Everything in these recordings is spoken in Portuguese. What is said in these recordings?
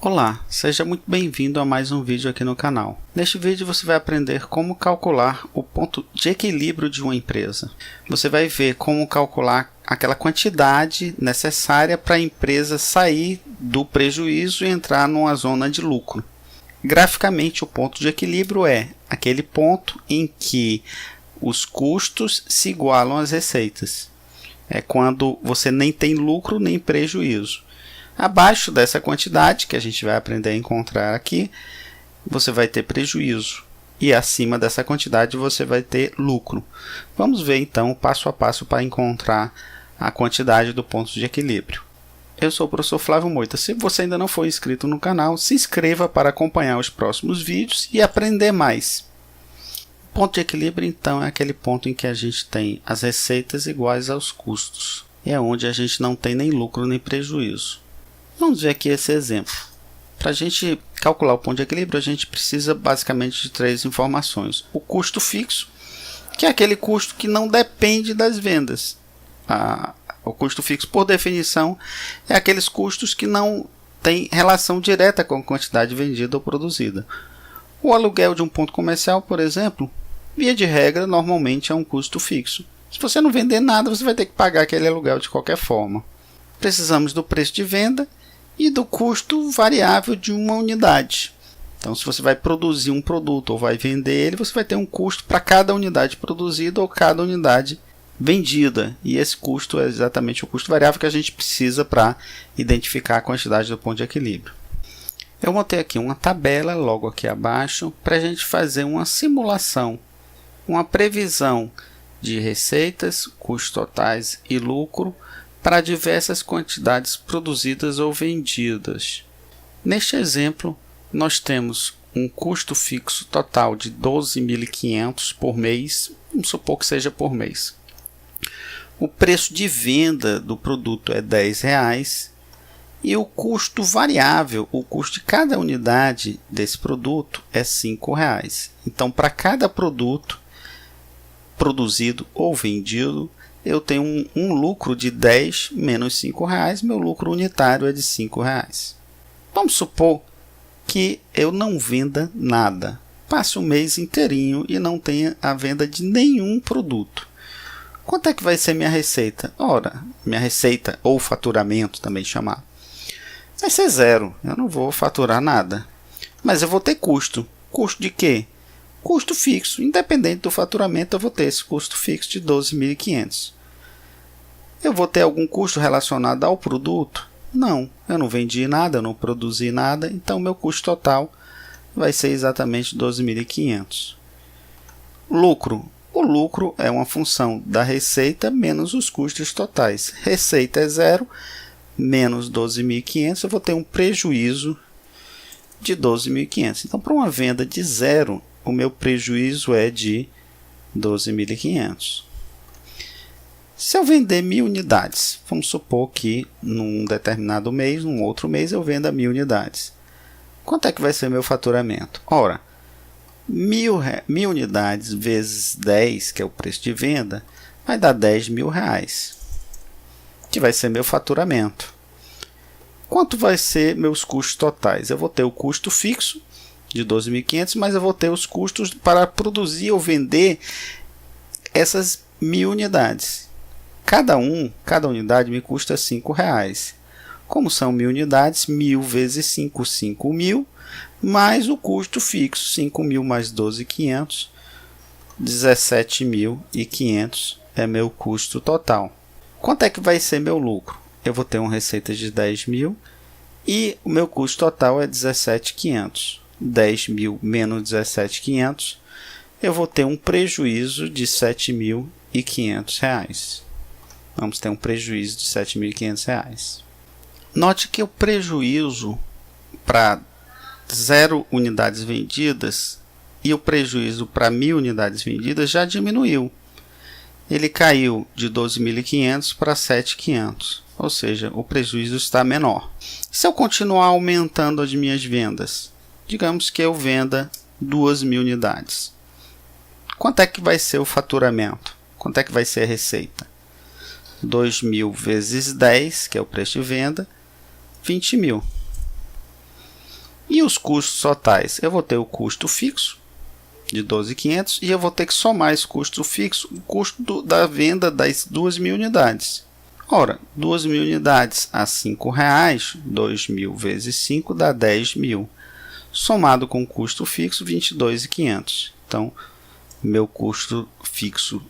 Olá, seja muito bem-vindo a mais um vídeo aqui no canal. Neste vídeo você vai aprender como calcular o ponto de equilíbrio de uma empresa. Você vai ver como calcular aquela quantidade necessária para a empresa sair do prejuízo e entrar numa zona de lucro. Graficamente, o ponto de equilíbrio é aquele ponto em que os custos se igualam às receitas. É quando você nem tem lucro nem prejuízo. Abaixo dessa quantidade, que a gente vai aprender a encontrar aqui, você vai ter prejuízo. E acima dessa quantidade você vai ter lucro. Vamos ver então o passo a passo para encontrar a quantidade do ponto de equilíbrio. Eu sou o professor Flávio Moita. Se você ainda não for inscrito no canal, se inscreva para acompanhar os próximos vídeos e aprender mais. O ponto de equilíbrio então é aquele ponto em que a gente tem as receitas iguais aos custos. E é onde a gente não tem nem lucro nem prejuízo. Vamos ver aqui esse exemplo. Para a gente calcular o ponto de equilíbrio, a gente precisa basicamente de três informações. O custo fixo, que é aquele custo que não depende das vendas. O custo fixo, por definição, é aqueles custos que não têm relação direta com a quantidade vendida ou produzida. O aluguel de um ponto comercial, por exemplo, via de regra, normalmente é um custo fixo. Se você não vender nada, você vai ter que pagar aquele aluguel de qualquer forma. Precisamos do preço de venda e do custo variável de uma unidade. Então, se você vai produzir um produto ou vai vender ele, você vai ter um custo para cada unidade produzida ou cada unidade vendida. E esse custo é exatamente o custo variável que a gente precisa para identificar a quantidade do ponto de equilíbrio. Eu montei aqui uma tabela logo aqui abaixo para a gente fazer uma simulação, uma previsão de receitas, custos totais e lucro para diversas quantidades produzidas ou vendidas. Neste exemplo, nós temos um custo fixo total de 12.500 por mês, vamos supor que seja por mês. O preço de venda do produto é R$10 e o custo variável, o custo de cada unidade desse produto é R$5. Então, para cada produto produzido ou vendido, eu tenho um lucro de 10 menos R$5, meu lucro unitário é de R$5. Vamos supor que eu não venda nada, passe o mês inteirinho e não tenha a venda de nenhum produto. Quanto é que vai ser minha receita? Ora, minha receita ou faturamento também chamado, vai ser zero, eu não vou faturar nada. Mas eu vou ter custo. Custo de quê? Custo fixo, independente do faturamento eu vou ter esse custo fixo de 12.500. Eu vou ter algum custo relacionado ao produto? Não, eu não vendi nada, eu não produzi nada, então meu custo total vai ser exatamente 12.500. Lucro. O lucro é uma função da receita menos os custos totais. Receita é zero, menos 12.500, eu vou ter um prejuízo de 12.500. Então, para uma venda de zero, o meu prejuízo é de 12.500. Se eu vender 1.000 unidades, vamos supor que num determinado mês, num outro mês, eu venda 1.000 unidades. Quanto é que vai ser meu faturamento? Ora, 1.000 unidades vezes 10, que é o preço de venda, vai dar R$10.000, que vai ser meu faturamento. Quanto vai ser meus custos totais? Eu vou ter o custo fixo de 12.500, mas eu vou ter os custos para produzir ou vender essas 1.000 unidades. Cada unidade me custa R$5. Como são 1.000 unidades, 1.000 vezes 5, 5.000, mais o custo fixo, 5.000 mais 12.500, 17.500 é meu custo total. Quanto é que vai ser meu lucro? Eu vou ter uma receita de 10.000 e o meu custo total é 17.500. 10.000 menos 17.500, eu vou ter um prejuízo de R$7.500. Vamos ter um prejuízo de R$7.500. Note que o prejuízo para 0 unidades vendidas e o prejuízo para 1.000 unidades vendidas já diminuiu. Ele caiu de 12.500 para 7.500, ou seja, o prejuízo está menor. Se eu continuar aumentando as minhas vendas, digamos que eu venda 2.000 unidades. Quanto é que vai ser o faturamento? Quanto é que vai ser a receita? 2.000 vezes 10, que é o preço de venda, 20.000. E os custos totais? Eu vou ter o custo fixo de 12.500 e eu vou ter que somar esse custo fixo, o custo da venda das 2.000 unidades. Ora, 2.000 unidades a R$ 5,00, 2.000 vezes 5 dá 10.000. Somado com o custo fixo, 22.500. Então, meu custo fixo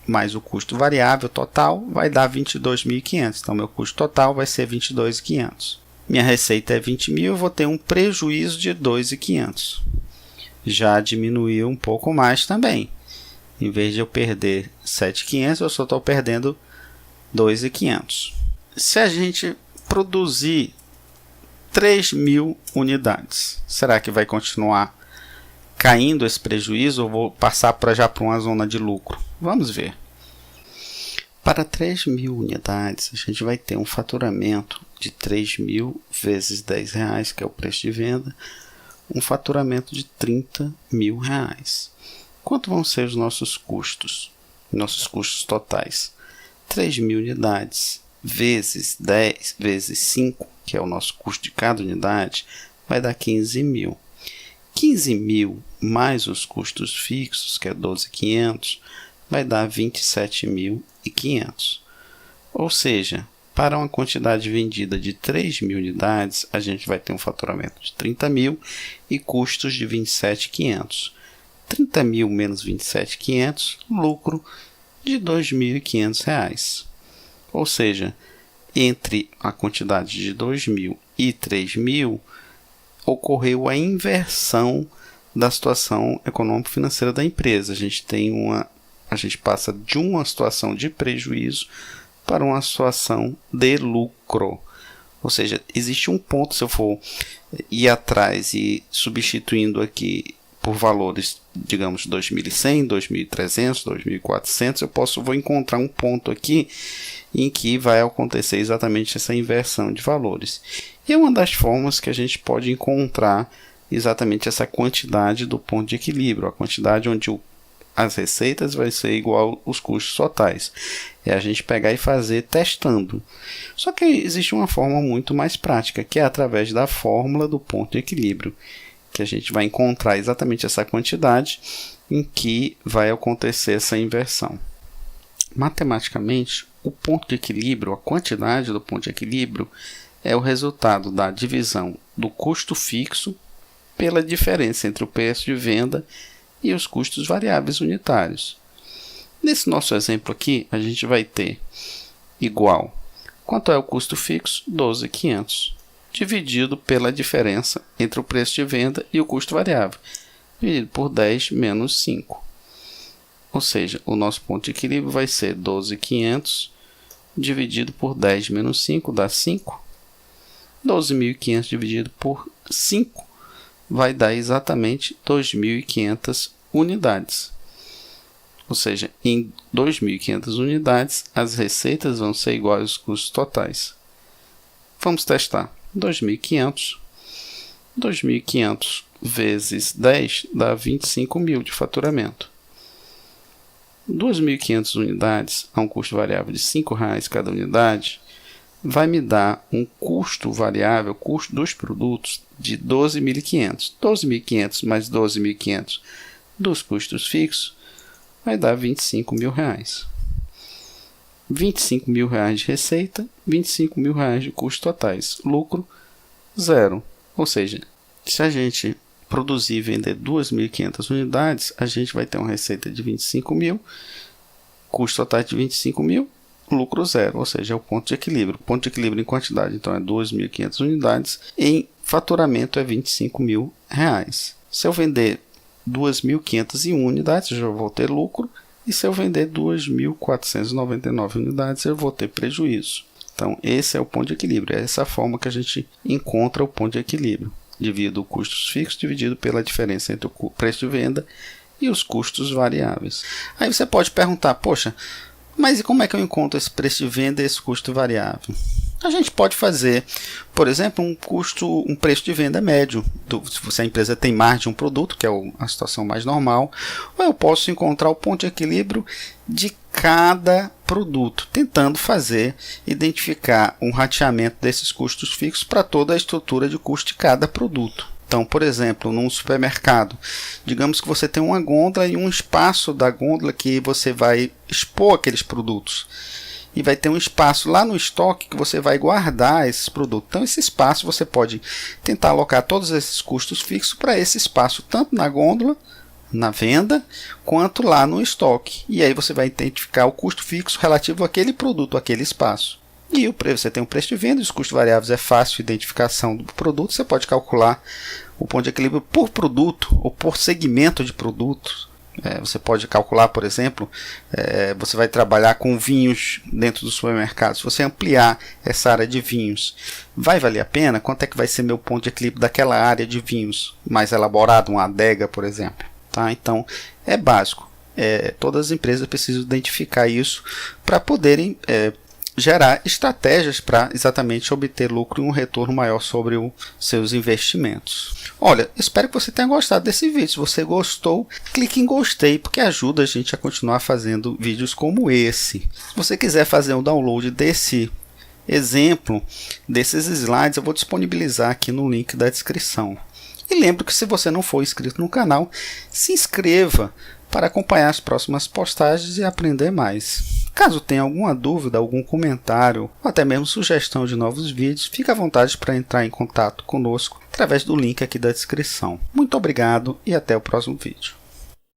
mais o custo variável total vai dar 22.500. Então, meu custo total vai ser 22.500. Minha receita é 20.000, eu vou ter um prejuízo de 2.500. Já diminuiu um pouco mais também. Em vez de eu perder 7.500, eu só estou perdendo 2.500. Se a gente produzir 3.000 unidades, será que vai continuar caindo esse prejuízo ou vou passar já para uma zona de lucro? Vamos ver. Para 3.000 unidades, a gente vai ter um faturamento de 3.000 vezes R$10, que é o preço de venda, um faturamento de R$30.000. Quanto vão ser os nossos custos totais? 3.000 unidades vezes 10 vezes 5, que é o nosso custo de cada unidade, vai dar 15.000. 15.000 mais os custos fixos, que é 12.500, vai dar 27.500. Ou seja, para uma quantidade vendida de 3.000 unidades, a gente vai ter um faturamento de 30.000 e custos de 27.500. 30.000 menos 27.500, lucro de R$2.500. Ou seja, entre a quantidade de 2.000 e 3.000, ocorreu a inversão da situação econômico-financeira da empresa. A gente passa de uma situação de prejuízo para uma situação de lucro. Ou seja, existe um ponto, se eu for ir atrás e substituindo aqui por valores, digamos, 2.100, 2.300, 2.400, vou encontrar um ponto aqui em que vai acontecer exatamente essa inversão de valores. E é uma das formas que a gente pode encontrar exatamente essa quantidade do ponto de equilíbrio, a quantidade onde as receitas vai ser igual aos custos totais. É a gente pegar e fazer testando. Só que existe uma forma muito mais prática, que é através da fórmula do ponto de equilíbrio, que a gente vai encontrar exatamente essa quantidade em que vai acontecer essa inversão. Matematicamente, o ponto de equilíbrio, a quantidade do ponto de equilíbrio, é o resultado da divisão do custo fixo pela diferença entre o preço de venda e os custos variáveis unitários. Nesse nosso exemplo aqui, a gente vai ter igual. Quanto é o custo fixo? 12.500. Dividido pela diferença entre o preço de venda e o custo variável, dividido por 10 menos 5. Ou seja, o nosso ponto de equilíbrio vai ser 12.500 dividido por 10 menos 5 dá 5. 12.500 dividido por 5 vai dar exatamente 2.500 unidades. Ou seja, em 2.500 unidades, as receitas vão ser iguais aos custos totais. Vamos testar. 2.500 vezes 10 dá 25.000 de faturamento. 2.500 unidades a um custo variável de R$5 cada unidade vai me dar um custo variável, custo dos produtos, de 12.500. 12.500 mais 12.500 dos custos fixos vai dar R$25.000. R$25.000 de receita, R$25.000 de custos totais. Lucro, zero. Ou seja, se a gente produzir e vender 2.500 unidades, a gente vai ter uma receita de 25.000, custo total de 25.000, lucro zero, ou seja, é o ponto de equilíbrio. O ponto de equilíbrio em quantidade, então, é 2.500 unidades, em faturamento é R$25.000. Se eu vender 2.501 unidades, eu já vou ter lucro, e se eu vender 2.499 unidades, eu vou ter prejuízo. Então, esse é o ponto de equilíbrio, é essa forma que a gente encontra o ponto de equilíbrio. Divido custos fixos dividido pela diferença entre o preço de venda e os custos variáveis. Aí você pode perguntar, poxa, mas e como é que eu encontro esse preço de venda e esse custo variável? A gente pode fazer, por exemplo, um preço de venda médio. Se a empresa tem mais de um produto, que é a situação mais normal, ou eu posso encontrar o ponto de equilíbrio de cada produto, tentando identificar um rateamento desses custos fixos para toda a estrutura de custo de cada produto. Então, por exemplo, num supermercado, digamos que você tem uma gôndola e um espaço da gôndola que você vai expor aqueles produtos. E vai ter um espaço lá no estoque que você vai guardar esses produtos. Então, esse espaço você pode tentar alocar todos esses custos fixos para esse espaço, tanto na gôndola, na venda, quanto lá no estoque. E aí você vai identificar o custo fixo relativo àquele produto, àquele espaço. E o preço, você tem o preço de venda, os custos variáveis é fácil de identificação do produto. Você pode calcular o ponto de equilíbrio por produto ou por segmento de produtos. Você pode calcular, por exemplo, você vai trabalhar com vinhos dentro do supermercado. Se você ampliar essa área de vinhos, vai valer a pena? Quanto é que vai ser meu ponto de equilíbrio daquela área de vinhos mais elaborado, uma adega, por exemplo? Tá? Então, é básico. Todas as empresas precisam identificar isso para poderem gerar estratégias para exatamente obter lucro e um retorno maior sobre os seus investimentos. Olha, espero que você tenha gostado desse vídeo. Se você gostou, clique em gostei, porque ajuda a gente a continuar fazendo vídeos como esse. Se você quiser fazer um download desse exemplo, desses slides, eu vou disponibilizar aqui no link da descrição. E lembro que se você não for inscrito no canal, se inscreva para acompanhar as próximas postagens e aprender mais. Caso tenha alguma dúvida, algum comentário ou até mesmo sugestão de novos vídeos, fique à vontade para entrar em contato conosco através do link aqui da descrição. Muito obrigado e até o próximo vídeo.